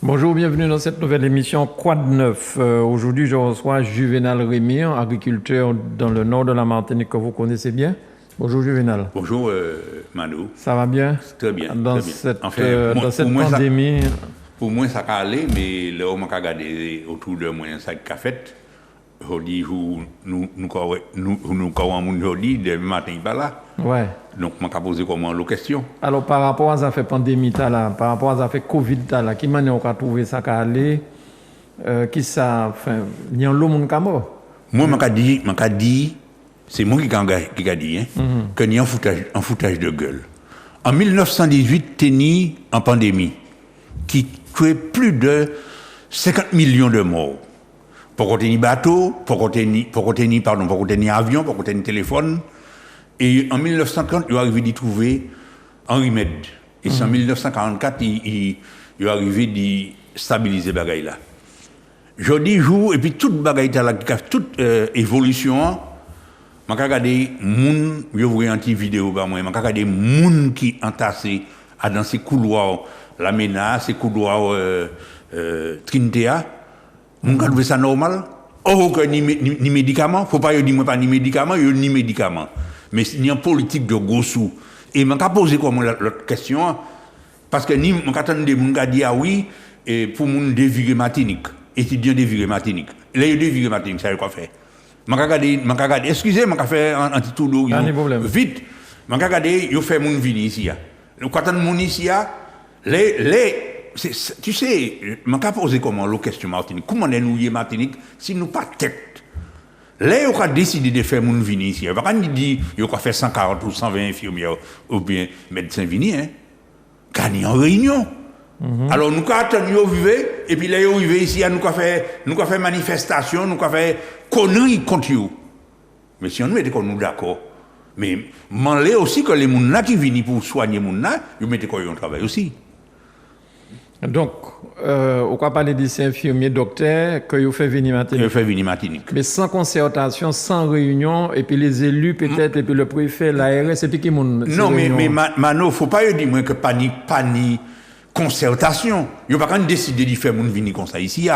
Bonjour, bienvenue dans cette nouvelle émission Quad 9. Aujourd'hui, je reçois Juvenal Rémy, agriculteur dans le nord de la Martinique que vous connaissez bien. Bonjour Juvenal. Bonjour Manu. Ça va bien? Très bien. Dans très bien. cette, Enfin, dans cette pandémie. Pour moi, ça va aller, mais là, on m'a regardé autour de moi, ça a fait. Aujourd'hui, nous avons aujourd'hui, demain matin, pas là. Ouais. Donc, je vais poser comment la question. Alors, par rapport à ça fait pandémie, là, par rapport à ça fait Covid, là, qui manière on a trouvé ça qu'à aller, qui ça, enfin, il y a un lot de mort. Moi, je dit, c'est moi qui a dit, hein, qu'il y a un foutage de gueule. En 1918, tenu en pandémie, qui tuait plus de 50 millions de morts. Pour contenir bateau, pour contenir avion, pour contenir téléphone. Et en 1930, il est arrivé d'y trouver un remède. Et c'est en 1944, il est arrivé d'y stabiliser les bagailles là. Je dis jour, et puis toute bagaille là, toute évolution, je regarde moun, je vois une petite vidéo par moi, je regarde moun qui entassé dans ces couloirs, la MENA, ces couloirs Trinité. Mon gars trouve ça normal. Oh, ni médicaments. Faut pas dire pas ni médicaments, ni médicaments. Mais il y a une politique de gros sous. Et je vais poser comme l'autre question. Parce que ni mon attendre des gens dit ah oui, et pour mon dévirer Martinique, étudiant dévirer Martinique. Là, il dévirer Martinique, ça veut quoi faire? Je regarde, excusez, je vais faire un petit tour d'eau. Vite. Je regarde, je fais mon vin ici. Quand on mon ici, tu sais, je vais poser comment la question Martinique. Comment est-nous Martinique si nous pas tête? Là, on a décidé de faire mon vini ici. On va pas dire qu'on va faire 140 ou 120 infirmiers ou bien médecins vini, hein. Gagner en réunion. Alors, nous attendons vivre, et puis là, on vivre ici, nous avons fait manifestation, nous avons fait conneries contre eux. Mais si on nous était nous d'accord, mais je aussi que les gens qui viennent pour soigner les gens, ils mettent au travail aussi. Donc, on va parler de ces infirmiers docteurs que vous faites venir Martinique. Mais sans concertation, sans réunion, et puis les élus peut-être, et puis le préfet, l'ARS, et puis qui moun. Non, mais Mano, faut pas dire que pas ni concertation. Il n'y a pas qu'à décider de faire moun venir comme ça ici.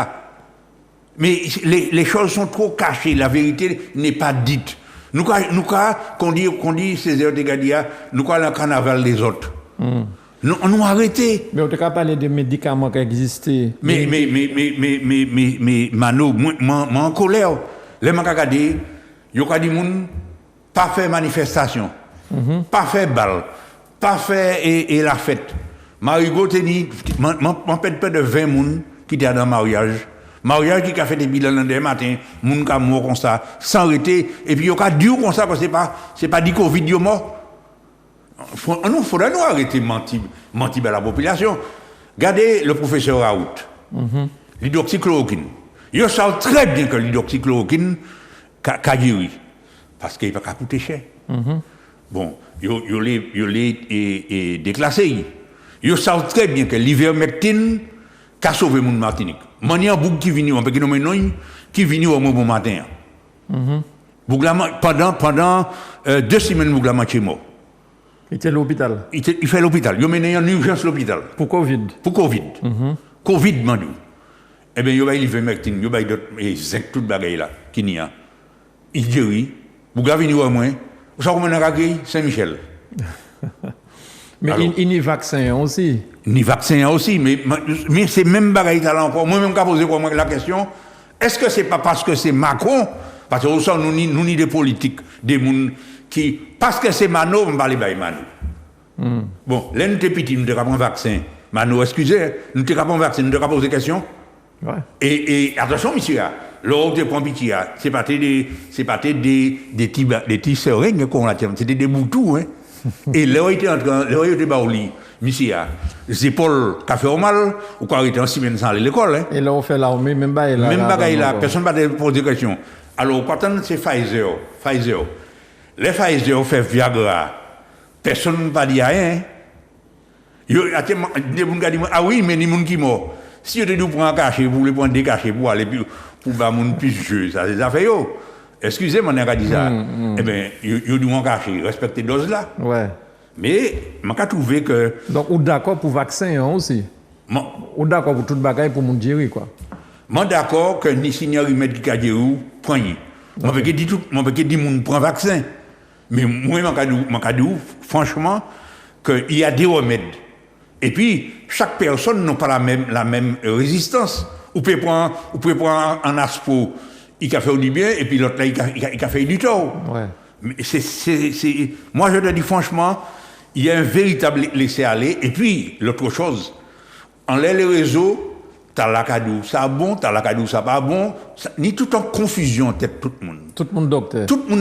Mais les choses sont trop cachées, la vérité n'est pas dite. Nous, qu'on dit Césaire de Gadia, nous, le carnaval des autres. Nous, on nous arrêté. Mais on ne peut pas parler de médicaments qui existent. Mais, Mano, moi, en colère. Les gens qui regardent, ils ont dit, pas faire manifestation, pas faire balle, pas faire et la fête. Marigot teni, m'empêche pas de 20 personnes qui étaient dans le mariage. Mariage qui a fait des bilans le lendemain matin, moun qui mort comme ça, sans arrêter. Et puis, ils ont dit comme ça, que c'est pas dit Covid, ils mort. Il faudrait nous arrêter de mentir à la population. Regardez le professeur Raoult, l'hydroxychloroquine. Il sait très bien que l'hydroxychloroquine a guéri. Parce qu'il ne peut pas coûter cher. Bon, il l'est déclassé. Il sait très bien que l'ivermectine a sauvé mon Martinique. Mania Boug qui vient, qui vient au bon matin. Pendant 2 semaines, Bouglaman est mort. Il était à l'hôpital. Il fait l'hôpital. Il a mené en urgence l'hôpital. Pour Covid. Covid, mandou. Eh bien, il y a l'ivermectine, il y a d'autres zinc, toute bagaille là, qui n'y a. Il dit oui. Vous avez venu au moins. Vous savez comment on a gagné Saint-Michel. Mais il y a vaccin aussi. Il y a vaccin aussi, mais c'est même bagaille là encore. Moi-même, je pose la question, est-ce que c'est pas parce que c'est Macron? Parce que nous ni des politiques, des gens qui, parce que c'est Mano, on va parler de Mano. Bon, là, nous sommes petits, nous avons un vaccin. Mano, excusez, nous avons un vaccin, nous avons posé des questions. Ouais. Et attention, monsieur, l'eau de prend pitié, c'est pas des petits seringues qu'on a, c'était des boutous, hein. Et là, il était en train, là, il était bas au lit, monsieur, les épaules, qui fait mal, ou quoi, il était en semaine sans aller à l'école, hein. Et là, on fait l'armée, même pas là. Même bagaille là, personne ne va poser des questions. Alors, quand c'est Pfizer, Les Pfizer ont fait Viagra. Personne ne va dire rien. Des gens disent, ah oui, mais les gens qui sont morts. Si vous prendre un cachet, vous voulez prendre des cachets pour aller pour faire mon plus jeu, ça c'est des affaires. Excusez-moi, on a dit ça. Eh bien, vous devez un cachet, respectez dose là. Ouais. Mais, je trouve que. Donc, vous d'accord pour vaccin aussi? Vous d'accord pour toute bagaille pour mon gérer, quoi? Je suis d'accord que ni signe remède qui a dit, prenez. Je ne peux pas dire que prend vaccin. Mais moi, je dis, franchement, qu'il y a des remèdes. Et puis, chaque personne n'a pas la même résistance. Vous pouvez prendre un aspo, il a fait du bien, et puis l'autre là, il a fait du tort. Ouais. Mais moi, je te dis franchement, il y a un véritable laisser-aller. Et puis, l'autre chose, en les réseaux, t'as la cadou, ça bon, t'as la cadou, ça pas bon. Ni tout en confusion, tête tout le monde. Tout le monde docteur. Tout le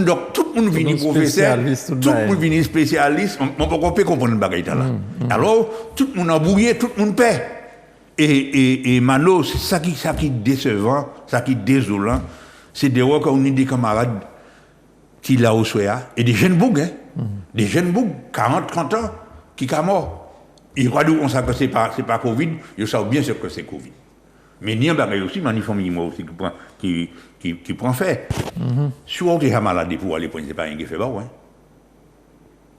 monde vient professeur, tout le monde vient spécialiste. On peut comprendre le bagage là. Alors, tout le monde a brouillé, tout le monde paie. Et Mano, c'est ça qui est décevant, ça qui est désolant, c'est de voir qu'on a des camarades qui là au soya, et des jeunes bougs, des jeunes bougs, 40, 30 ans, qui sont morts. Ils croient qu'on sait que c'est pas Covid, ils savent bien ce que c'est Covid. Mais il y a un bagage aussi, mais il y a une famille aussi qui prend fait. Si on est malade pour aller prendre, c'est pas rien qui fait bon.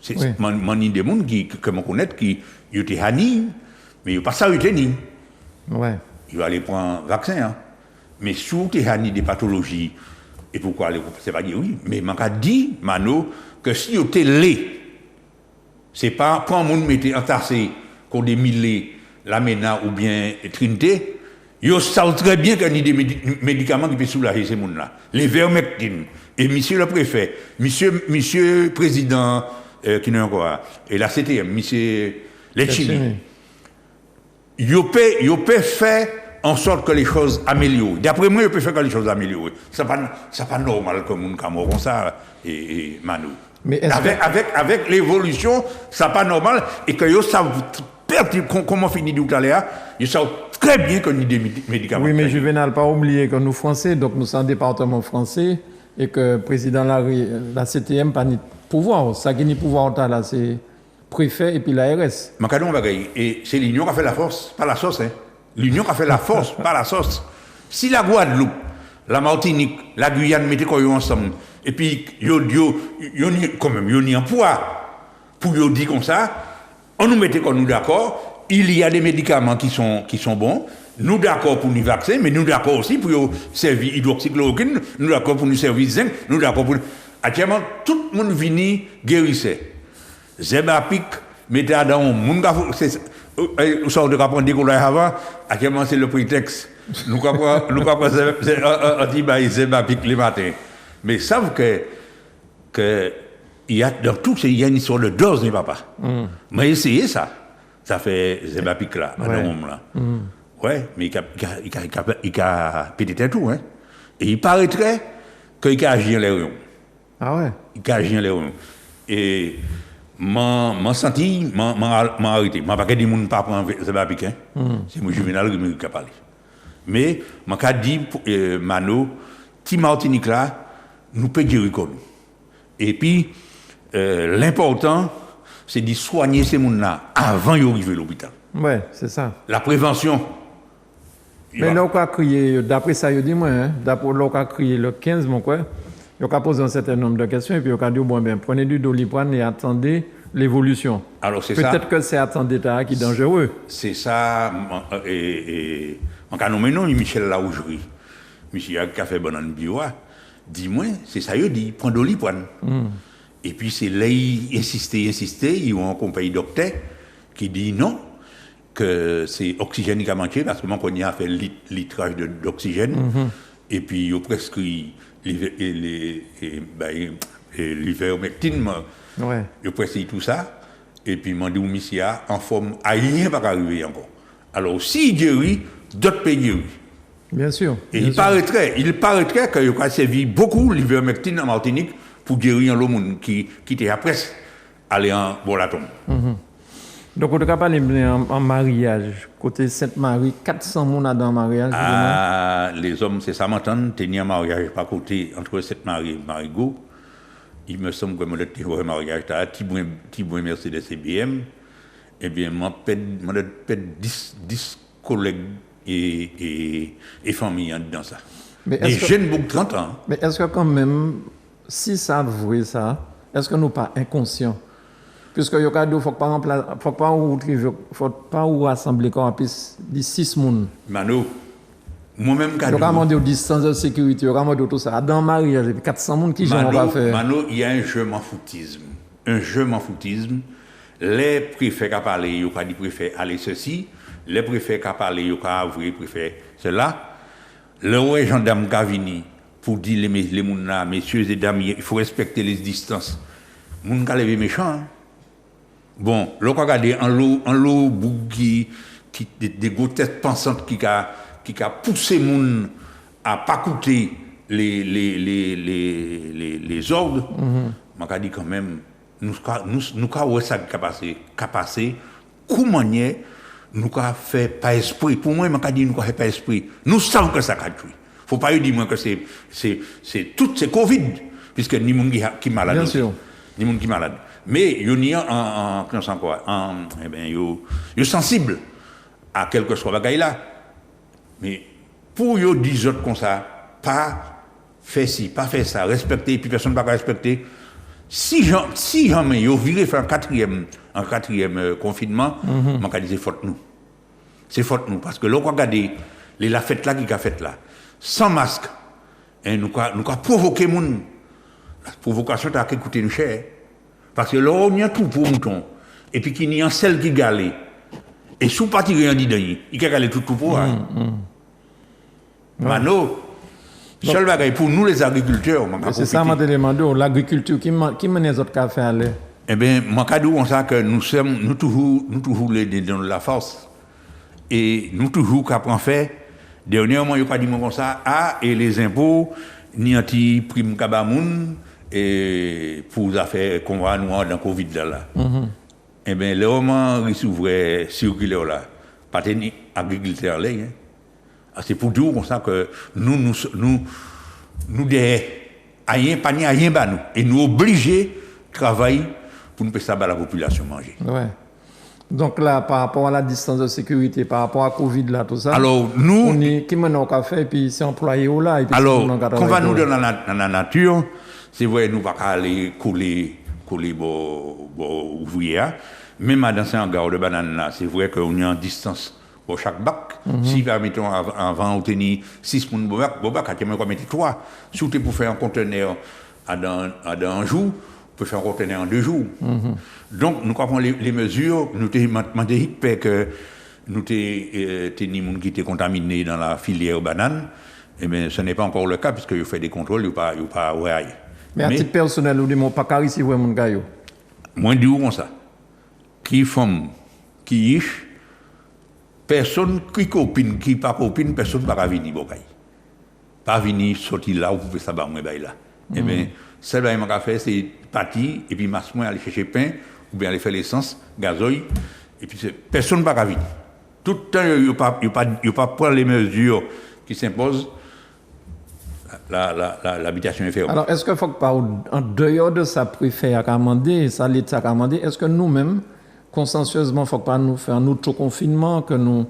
C'est des gens que je connais qui étaient hannis, mais ils n'ont pas ça retenu. Ouais. Ils vont aller prendre un vaccin. Mais si on est hannis des pathologies, et pourquoi aller, c'est pas dire oui, mais je dis, Mano, que si on est laid, c'est pas quand on mettait entassé qu'on des milliers, la MENA ou bien Trinité, ils savent très bien qu'il y a des médicaments qui peuvent soulager ces gens-là. Les vermectines. Et monsieur le préfet, monsieur le président, qui n'est encore, et la CTM, monsieur Lechini, ils peuvent faire en sorte que les choses améliorent. D'après moi, ils peuvent faire que les choses améliorent. C'est pas normal que mon camarade comme ça, et Manu. Mais avec l'évolution, c'est pas normal, et que ils savent comment finir tout à l'heure, ils savent très bien qu'on a des médicaments. Oui, mais Juvenal, pas oublier que nous Français, donc nous sommes un département français, et que le président de la CTM n'a pas de pouvoir. Ça qui a pouvoir là, c'est préfet et puis l'ARS. Et c'est l'union qui a fait la force, pas la sauce. L'union qui a fait la force, pas la sauce. Si la Guadeloupe, la Martinique, la Guyane mettaient ensemble, et puis ils ont un poids pour dire comme ça, on nous mettait comme nous d'accord, il y a des médicaments qui sont bons, nous d'accord pour nous vacciner, mais nous d'accord aussi pour nous servir hydroxychloroquine, nous d'accord pour nous servir zinc, nous d'accord pour... Actuellement, tout le monde vient guérissait. Zebapic, mettez à dans le monde, vous savez, de apprendre des couleurs avant, actuellement c'est le prétexte. Nous avons dit Zebapic le matin. Mais savent que il y a dans tout il y a une histoire de dose, n'est papa. Mais essayez ça. Ça fait Zebapic là, à l'homme là. Ouais, mais il a pété tout, hein. Et il paraîtrait qu'il a agi en l'air. Ah ouais? Il a agi en l'air. Et m'en senti, m'en arrêté. M'en pas dit mon pas prendre Zebapic, hein. C'est mon Juvenal qui a parlé. Mais m'en a dit Mano, ti Martinique là, nous pouvons dire comme nous. Et puis, l'important, c'est de soigner ces gens-là avant d'arriver à l'hôpital. Oui, c'est ça. La prévention. Mais là, on a crié, d'après ça, je dis moi, d'après là, on a crié le 15, mon quoi, on a posé un certain nombre de questions et puis on a dit, bon, ben, prenez du Doliprane et attendez l'évolution. Alors, c'est ça. Peut-être que c'est attendre d'état qui est dangereux. C'est ça, et en cas de nom, Michel Laougerie, Michel qui a fait bonne bio, dis-moi, c'est ça, il dit, prends Doliprane. Et puis, c'est là, il insistait, ils ont un compagnie docteur qui dit non, que c'est oxygène qui a manqué, parce que moi, on y a fait litrage d'oxygène, et puis, ils ont prescrit l'ivermectine, ils ont prescrit tout ça, et puis, ils m'ont dit, monsieur, en forme, rien va arriver encore. Alors, s'il guérit, d'autres pays guérissent. Bien sûr. Et il paraîtrait qu'il a servi beaucoup l'ivermectine en Martinique pour guérir le monde qui était après aller en Bolaton. Donc, on a parlé en mariage. Côté Sainte-Marie, 400 personnes dans le mariage. Les hommes, c'est ça, m'entendre, tenir un mariage par côté entre Sainte-Marie et Marigot. il me semble que mon mariage a petit bon Mercedes et BM. Eh bien, moi, peut-être 10 collègues et familles dans ça. Des jeunes beaucoup de 30 ans. Mais est-ce que quand même, si ça avoué ça, est-ce que nous pas inconscients? Puisque il faut pas rassembler comme plus de 6 personnes. Mano, moi-même quand il y a des distances de sécurité, il y a tout ça. Dans mariage, il y a 400 personnes qui j'en va faire. Mano, il y a un jeu m'en foutisme. Les préfets qui parlent, ils ont dit préfet aller ceci. Les préfets qui parlent, ils ont avoué préfet cela. Le roi gendarme qui venu pour dire les mouna, messieurs et dames, il faut respecter les distances. Moun ka levé méchant. Hein? Bon, là on regarde en l'eau qui des grosses têtes pensantes qui a poussé moun à pas écouter les ordres. On a dit quand même nous avons ça qui a passé comment nous avons fait pas esprit pour moi on a dit nous avons fait pas esprit nous savons que ça a tué faut pas dire que c'est tout c'est Covid puisque ni monde qui malade bien sûr ni monde qui malade mais yo ni en quoi eh ben yo sensible à quelque chose bagaille là mais pour yo dire autres comme ça pas faire ci pas faire ça respecter puis personne pas respecter si jamais yo viré faire un quatrième confinement on va dire c'est faute nous parce que là on regarder la fête là qui a fait là sans masque et nous a provoqué moun la provocation t'a coûté nous cher parce que là on y a tout pour mouton et puis qu'il y a un sel qui galé et sous pas tirer en dit il a galé tout pour Mano seul bagaille pour nous les agriculteurs c'est ça m'a demandé l'agriculture qui mène les autres cafés aller eh bien moi cadeau on sait que nous toujours les dans la force et nous toujours qu'apprend fait dernièrement il pas dit comme ça et les impôts ni anti prime kabamoun et pour affaires qu'on va nous dans Covid là eh bien le moment recevoir circulaire là pas tenir agriculteur là c'est pour dire comme ça que nous des rien ba nous et nous obligés travailler pour nous faire la population manger. Ouais. Donc là par rapport à la distance de sécurité par rapport à Covid là tout ça. Alors nous on est qui maintenant qu'a fait puis c'est employé là et puis alors qu'on va nous dans la nature, c'est vrai nous pas aller couler ouvrier même dans un hangar de banane là, c'est vrai qu'on est en distance pour chaque bac. Si permettons avant on tenir 6 pour bac, tu peux mettre 3. Si tu pour faire un conteneur dans un jour, tu peux faire un conteneur en 2 jours. Donc nous avons les mesures, nous t'ai demandé que nous t'ai tenu monde qui était contaminé dans la filière banane. Eh bien, ce n'est pas encore le cas puisque il fait des contrôles, il pas ouais. Mais à titre personnel, nous disons pas car ici ouais mon gars yo. Moi dis comme ça. Qui femme qui ish personne qui copine, qui pas copine, personne ne va venir bokay. Pas venir sortir là ou pouvez ça ba moi bay là. Eh bien, ça va m'a faire c'est partir et puis masse moi aller chercher pain ou bien aller faire l'essence, gazoil et puis personne ne va venir. Tout le temps il pas prendre les mesures qui s'imposent. L'habitation est fermée. Alors est-ce que faut pas en dehors de ça préfet à commander, ça l'État a commandé, est-ce que nous-mêmes consensueusement, il ne faut pas nous faire un auto-confinement, que nous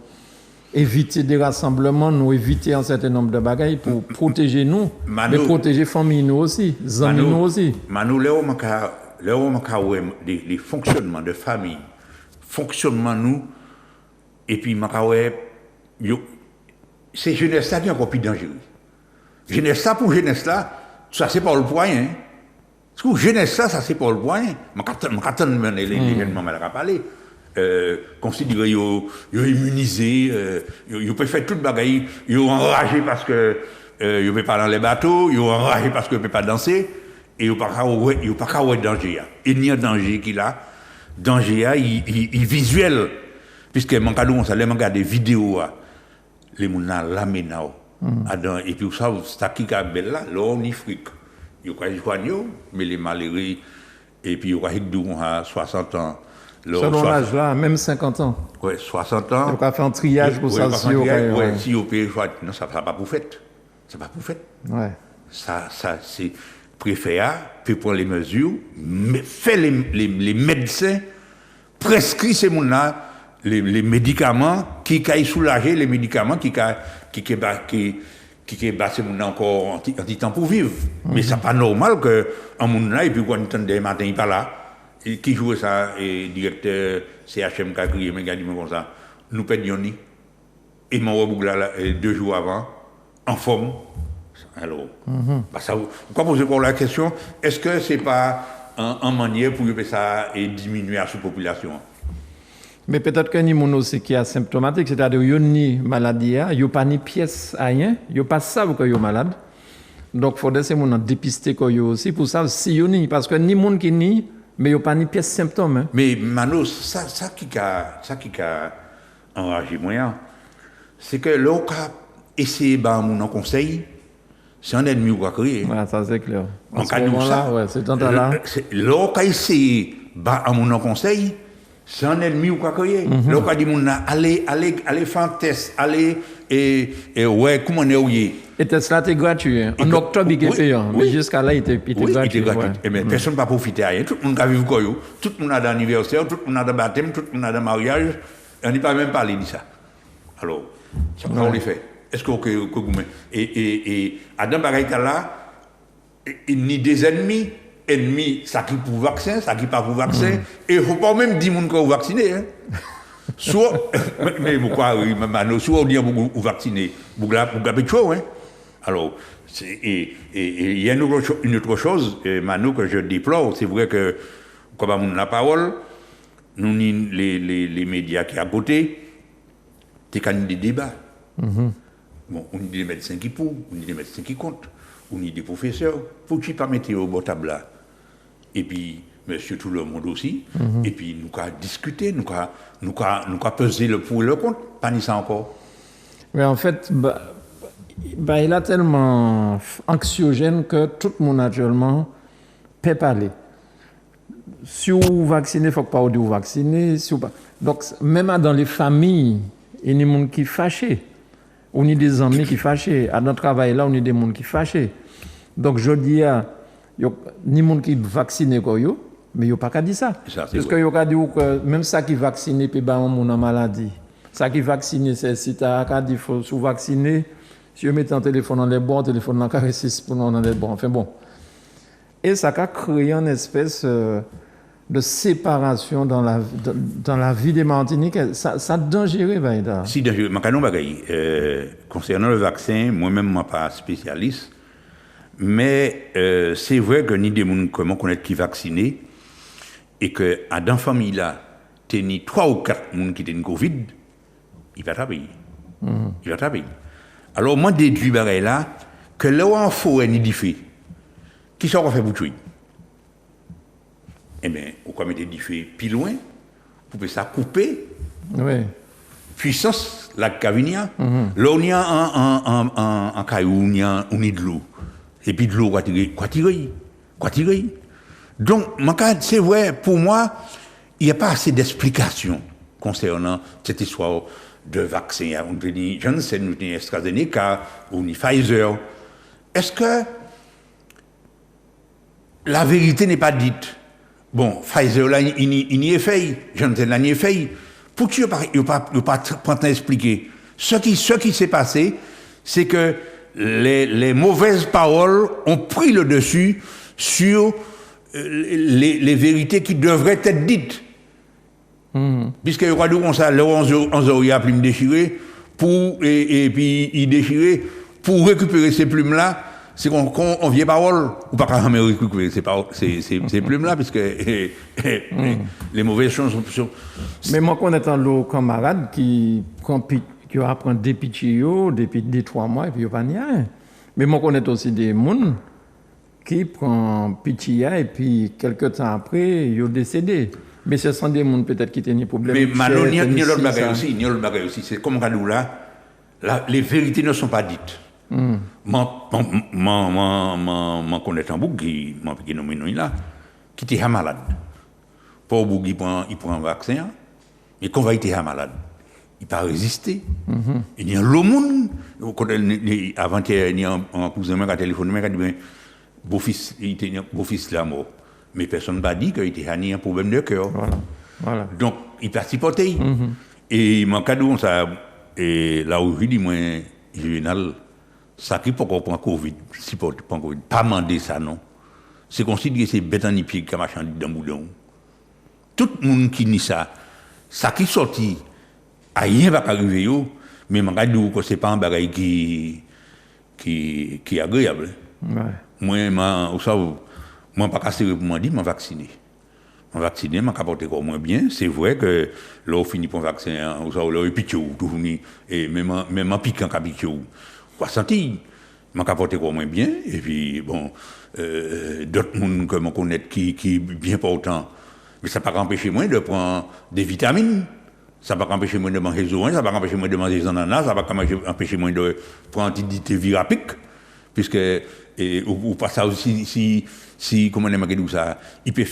éviter des rassemblements, nous éviter un certain nombre de bagailles pour protéger nous, mais protéger les familles nous aussi, les amis nous aussi. Manu, les fonctionnements de famille, fonctionnement nous, et puis c'est jeunesse là qui est encore plus dangereux. Jeunesse là pour jeunesse là, ça c'est pas le point. Parce que jeunesse ça c'est pas le point. Je les jeunes mamans à parler. Considère yo immunisé, yo peut faire toute bagaille, yo enragé parce que yo peut pas dans les bateaux, yo enragé parce que yo peut pas danser et yo pas danger. Il y a danger qui là, danger il visuel puisque mon cadeau on s'allait regarder vidéos les mouna laménao. Et puis ça c'est qui a belle là, on y fric. Yo quoi joignent mais les malheureux et puis yo a 60 ans. Selon l'âge là, même 50 ans. Oui, 60 ans. Donc on a fait un triage pour ça. Si on peut non ça pas pour fait. C'est pas pour fait. Ouais. Ça c'est préfet peut prendre les mesures, fait les médecins, prescrit ces gens-là les médicaments qui caillent soulager, les médicaments qui ces gens encore un petit temps pour vivre. Mais c'est pas normal que un monde là et puis quand on des matin il pas là et qui joue ça et directeur CHM qui a crié mais dit comme ça nous perdions ni et mon Bougla 2 jours avant en forme. Alors, ça, pourquoi poser pour la question, est-ce que ce n'est pas un manière pour que ça et diminuer la sous-population? Mais peut-être que ni mon aussi qui est asymptomatique, c'est-à-dire qu'il y a ni maladie, il n'y a pas ni pièce à rien, il n'y a pas ça que est malade. Donc, il faudrait que mon dépister aussi pour ça, si il y a parce que ni monde qui ni, mais il n'y a pas ni pièce symptômes. Hein. Mais Mano, ça qui a enragé moi, c'est que l'on a essayé de mon conseil. C'est un ennemi ou quoi créer. Ouais, ça c'est clair. En cas de ça, ouais, c'est là. L'on a essayé à mon conseil, c'est un ennemi ou quoi créer. L'on a dit allez faire un test, allez et ouais, comment on est. Et test là, c'est gratuit. Hein. En octobre, il est payant. Mais jusqu'à là, il était gratuit. Il était gratuit. Et bien, personne n'a profité à rien. Tout le monde a vécu quoi. Tout le monde a d'anniversaire, tout le monde a de baptême, tout le monde a de mariage. On n'y pas même parlé de ça. Alors, ça on les fait. Est-ce que et Adam Bagaïta là, il n'y a des ennemis, ça qui pour vaccin, ça qui pas pour vaccin, et il ne faut pas même dire qu'on est vacciné. Hein. Soit, mais pourquoi, soit on dit qu'on est vacciné, pour gagner chaud, hein. Alors, et il y a une autre chose, Mano, que je déplore, c'est vrai que, comme on a la parole, nous, les médias qui à côté, c'est quand des débats. Bon, on a des médecins qui pour, on a des médecins qui comptent, on a des professeurs. Faut-il pas mettre au bord table là? Et puis, monsieur tout le monde aussi. Et puis, nous avons discuté, nous avons pesé le pour et le contre. Pas ni ça encore. Mais en fait, il est tellement anxiogène que tout le monde actuellement peut parler. Si vous vaccinez, il ne faut pas vous vacciner. Donc, même dans les familles, il y a des gens qui sont fâchés. On a des amis qui sont fâchés. À notre travail, là, on a des gens qui sont fâchés. Donc, je dis, il y a des gens qui sont vaccinés, mais il n'y a pas qu'à dire ça. Parce qu'il y a dit que même ça qui est vacciné, puis on a une maladie. Ça qui est vacciné, c'est si tu as dit qu'il faut se vacciner, si tu mets un téléphone dans les bons, un téléphone dans les 6 pour dans les bons. Enfin bon. Et ça a créé une espèce de séparation dans la vie des Martiniquais. Ça dangereux, Vaïda. Si, dangereux. Concernant le vaccin, moi-même, je ne suis pas spécialiste, mais c'est vrai que ni des gens comment connaître qui vaccinés, et que dans la famille là, tu as 3 ou 4 personnes qui ont une Covid, il va travailler. Il va travailler. Alors, moi, je déduis là que là où on faut ni du fait, qui sont fait pour tuer? Eh bien, on va mettre des faits plus loin, pour ça couper. Oui. Puissance, la cavinia. Là, on y a un caillou, on y a de l'eau. Et puis de l'eau, quoi tirer. Donc, c'est vrai, pour moi, il n'y a pas assez d'explications concernant cette histoire de vaccin. On dit Johnson, on dit AstraZeneca, on dit Pfizer. Est-ce que la vérité n'est pas dite? Bon, Pfizer, là, il y est fait. Johnson, là, il y est fait. Pour que il n'y a pas prendre à expliquer. Ce qui s'est passé, c'est que les mauvaises paroles ont pris le dessus sur les vérités qui devraient être dites. Puisque le roi de Gonçalves, le 11 il a plume déchirée, et puis il déchirait pour récupérer ces plumes-là. C'est qu'on vient parole, ou pas quand même récupérer ces plumes-là, puisque les mauvaises choses sont. Mais moi, qu'on est un camarade qui apprend des pitiés depuis 2-3 mois, et puis il n'y a pas rien. Mais moi, on est aussi des gens qui prennent pitié, et puis quelques temps après, ils sont décédés. Mais ce sont des gens peut-être qui ont des problèmes. Mais Malo, il y a l'autre bagage aussi. C'est comme Radou là, les vérités ne sont pas dites. Moi, connais un bouc qui m'a nommé là, qui était malade. Pour bouc, il prend un vaccin, et quand il était malade, il n'a pas résisté. Il y a le monde, avant-hier, il y a un cousin qui a téléphoné, il a dit, beau-fils, il était beau-fils là mort. Mais personne n'a dit qu'il était un problème de cœur. Voilà. Donc, il participatait. Et mon cadeau, ça, et là où je dis, moi, Juvenal, ça qui pour qu'on prend Covid, si pour prendre Covid, pas demander ça, non. C'est considéré que c'est bête en pied qui a marché dans le boudon. Tout le monde qui dit ça, ça qui sorti, rien va arriver, mais mon cadeau, c'est pas un bagage qui est agréable. Ouais. Moi, pas casser pour moi dire, je vacciné. Je vacciné, je porté comme moins bien. C'est vrai que là, on finit pour vacciner, on a pitché tout fini, et même en piquant, on pitché. On va sentir, je porté comme moins bien, et puis, bon, d'autres gens que je connais qui bien pas autant, mais ça ne va pas empêcher moi de prendre des vitamines. Ça ne va pas empêcher moi de manger des oranges, ça ne va pas empêcher moi de manger des ananas, ça ne va pas empêcher moi de prendre antivirappique, puisque, ou pas ça aussi, si comment on dit ça, il peut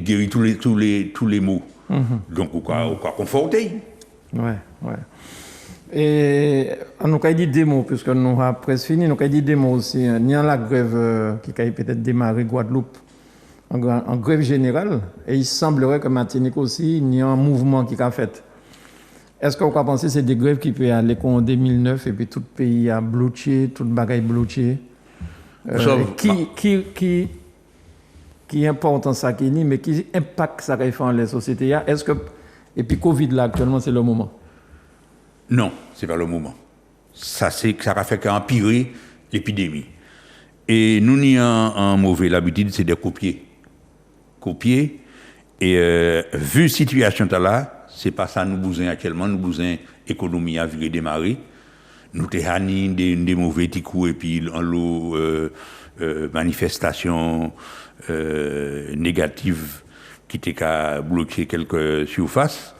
guérir tous les maux. Donc, on va conforter. Ouais. Et on a dit des mots, puisque nous avons presque fini, nous avons dit des mots aussi. Il y a la grève qui a peut-être démarré Guadeloupe en grève générale, et il semblerait que Martinique aussi, il y a un mouvement qui a fait. Est-ce que vous pensez que c'est des grèves qui peuvent aller en 2009 et puis tout le pays a bloqué, tout le bagaille bloqué? Qui est important ça qui est, mais qui impacte ça qui fait dans les sociétés? Est-ce que, et puis Covid là actuellement c'est le moment? Non, c'est pas le moment. Ça va faire qu'empirer l'épidémie. Et nous n'avons un mauvais l'habitude, c'est de copier. Et vu la situation là, c'est pas ça nous besoin actuellement, nous besoin économie à virer démarrer. Nous avons des mauvais petits coups et puis en l'eau manifestations négatives qui étaient qu'à bloquer quelques surfaces.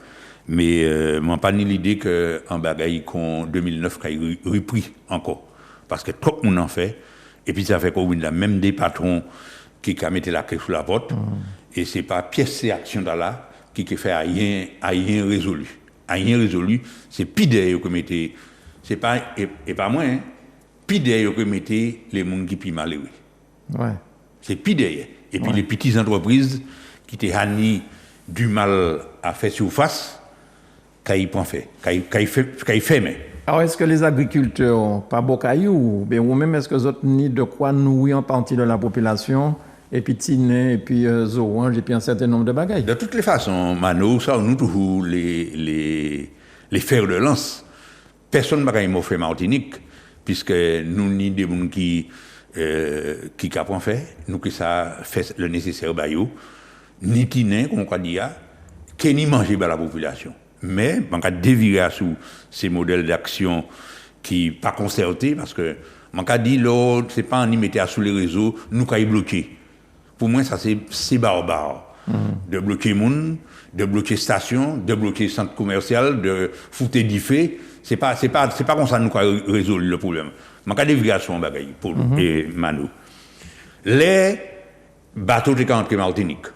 Mais je n'ai pas ni l'idée qu'un bagaille qu'en 2009 a repris encore. Parce que trop de monde en fait. Et puis ça fait qu'on a même des patrons qui ont mis la clé sous la porte. Et ce n'est pas pièce et action là qui fait rien résolu. Rien résolu, c'est pire d'ailleurs que mettez. C'est pas, et pas moins, pire d'ailleurs que mettez les gens qui sont malheureux. Ouais. C'est pire d'ailleurs. Et puis les petites entreprises qui ont du mal à faire surface, qu'ils fait, mais. Alors, est-ce que les agriculteurs n'ont pas beau caillou, ou même est-ce que les autres n'ont de quoi nourrir en partie de la population, et puis Tiné, et puis Zorange, et puis un certain nombre de bagailles? De toutes les façons, Mano, ça, nous toujours les fers de lance. Personne n'a pas fait Martinique, puisque nous ni des gens qui capent fait, nous qui ça fait le nécessaire bayou, ni Tiné, comme on dit, qui ni manger par la population. Mais on a déviré sous ces modèles d'action qui ne sont pas concertés, parce que on a dit l'autre, ce n'est pas en y mettre sous les réseaux, nous qui bloquer. Pour moi, ça c'est barbare. De bloquer les gens, de bloquer les stations, de bloquer les centres commerciaux, de foutre du fait. C'est pas comme ça que nous avons résolu le problème. On a déviré sur un bagage pour et Manu. Les bateaux qui sont entrés en Martinique,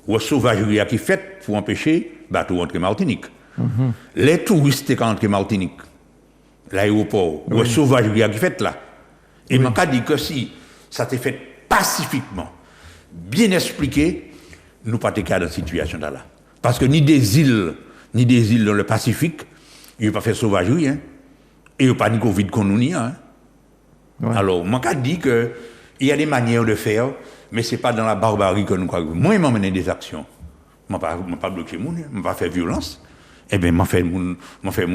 ou la sauvagerie qui est faite pour empêcher les bateaux d'entrer en Martinique. Les touristes qui sont entrés en Martinique, l'aéroport, ou la sauvagerie qui est faite là. Et on a dit que si ça t'est fait pacifiquement, bien expliqué, nous pas dans cette situation là. Parce que ni des îles dans le Pacifique, il n'y a pas fait sauvagerie, hein. Et il n'y a pas de Covid qu'on nous nie. Hein. Ouais. Alors, moi, je dis qu'il y a des manières de faire, mais ce n'est pas dans la barbarie que nous croyons. Moi, je m'emmène des actions. Je ne vais pas bloquer les gens, je ne vais pas faire violence. Eh bien, je vais faire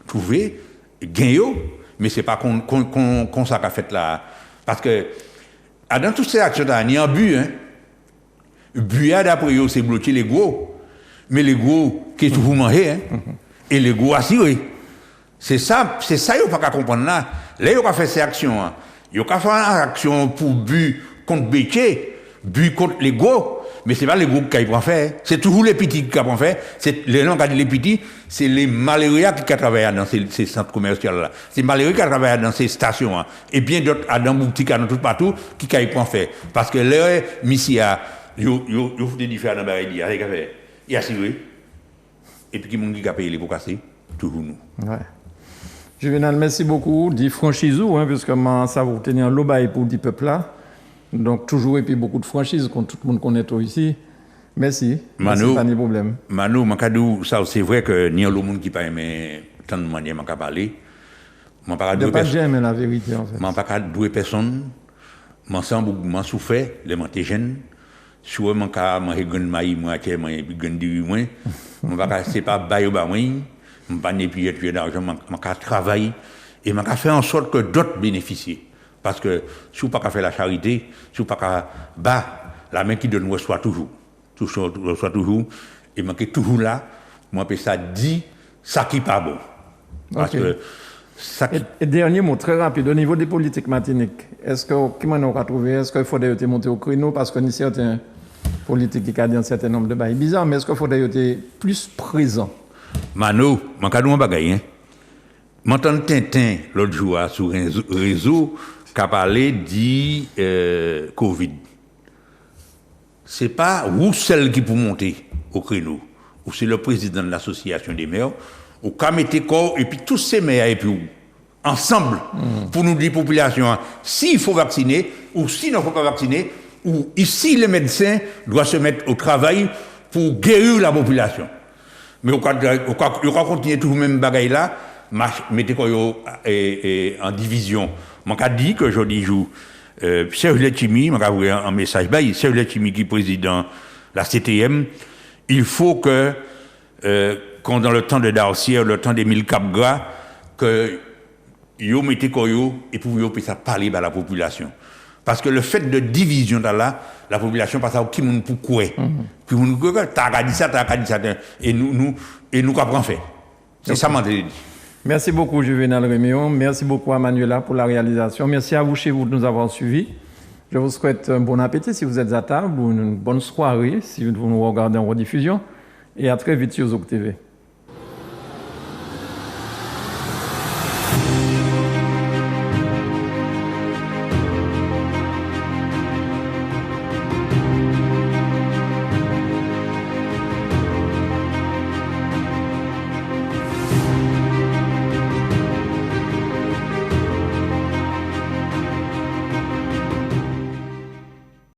trouver gain, mais ce n'est pas qu'on ça qu'a fait là. Parce que, dans toutes ces actions, il y a un but. Hein. Le but, d'après eux, c'est bloquer les gros. Mais les gros, qui est toujours mangé, hein. Et les gros assurés. C'est ça, il ne faut pas comprendre là. Là, il faut faire ces actions. Il faut faire une action pour but contre Béché, but contre les gros. Mais ce n'est pas les gros qui prennent faire. C'est toujours les petits qui prennent faire. Les gens qui disent les petits, c'est les malheureux qui travaillent dans ces centres commerciaux là. C'est les malheureux qui travaillent dans ces stations. Hein. Et bien d'autres, dans les boutiques, dans tout partout, qui prennent faire. Parce que là, Missia, il faut des différents dans il y a assuré. Et puis, qui a payé les pour casser? Toujours nous. Ouais. Juvenal, merci beaucoup. Dit franchisou, hein, puisque ça vous tenir l'obaï pour le peuple là. Donc, toujours, et puis beaucoup de franchises, quand tout le monde connaît ici. Merci. Manu, pas de problème. Manu, ça, c'est vrai que ni le monde qui pas aimé tant de manière qu'à parler. Je pas j'aime la vérité, en fait. Je ne pas deux personnes. Je suis souffert, les suis jeune. Si je suis maïs, moi, je ne sais pas bailler au bas, je ne pas payer d'argent, je travailler et je faire en sorte que d'autres bénéficient. Parce que si vous ne pas faire la charité, si vous ne pas la main qui donne reçoit toujours. Reçoit toujours. Et je toujours là, moi, ça dit ça qui n'est pas bon. Parce que et dernier mot très rapide, au niveau des politiques Martinique, est-ce que, comment on a trouvé, est-ce qu'il faudrait monter au créneau parce qu'on y a certains politiques qui ont dit un certain nombre de bails bizarres, mais est-ce qu'il faudrait être plus présent? Mano, je ne sais pas si m'entends Tintin l'autre jour sur un réseau qui a parlé de Covid. Ce n'est pas Roussel qui peut monter au créneau, ou c'est le président de l'association des maires, ou qu'à mettre corps, et puis tous ces maires, et puis ensemble, pour nous dire, population, s'il faut vacciner, ou s'il ne faut pas vacciner, ou ici les médecins doivent se mettre au travail pour guérir la population. Mais on va continuer tout le même bagaille là, mettez quoi en division. Je vais dire que aujourd'hui, Serge Letchimi, je vais envoyer un message, Serge Letchimi qui est président de la CTM, il faut que, quand dans le temps de Darcier, le temps des 1000 Cap Gras, que vous mettez quoi et pour vous puissiez parler à la population. Parce que le fait de division dans la population passe à qui nous pourquoi. Puis nous t'as dit ça, et nous qu'après fait. C'est ça m'a dit. Merci beaucoup Juvenal Réméon, merci beaucoup à Manuela pour la réalisation, merci à vous chez vous de nous avoir suivis. Je vous souhaite un bon appétit si vous êtes à table ou une bonne soirée si vous nous regardez en rediffusion et à très vite sur Zouk TV.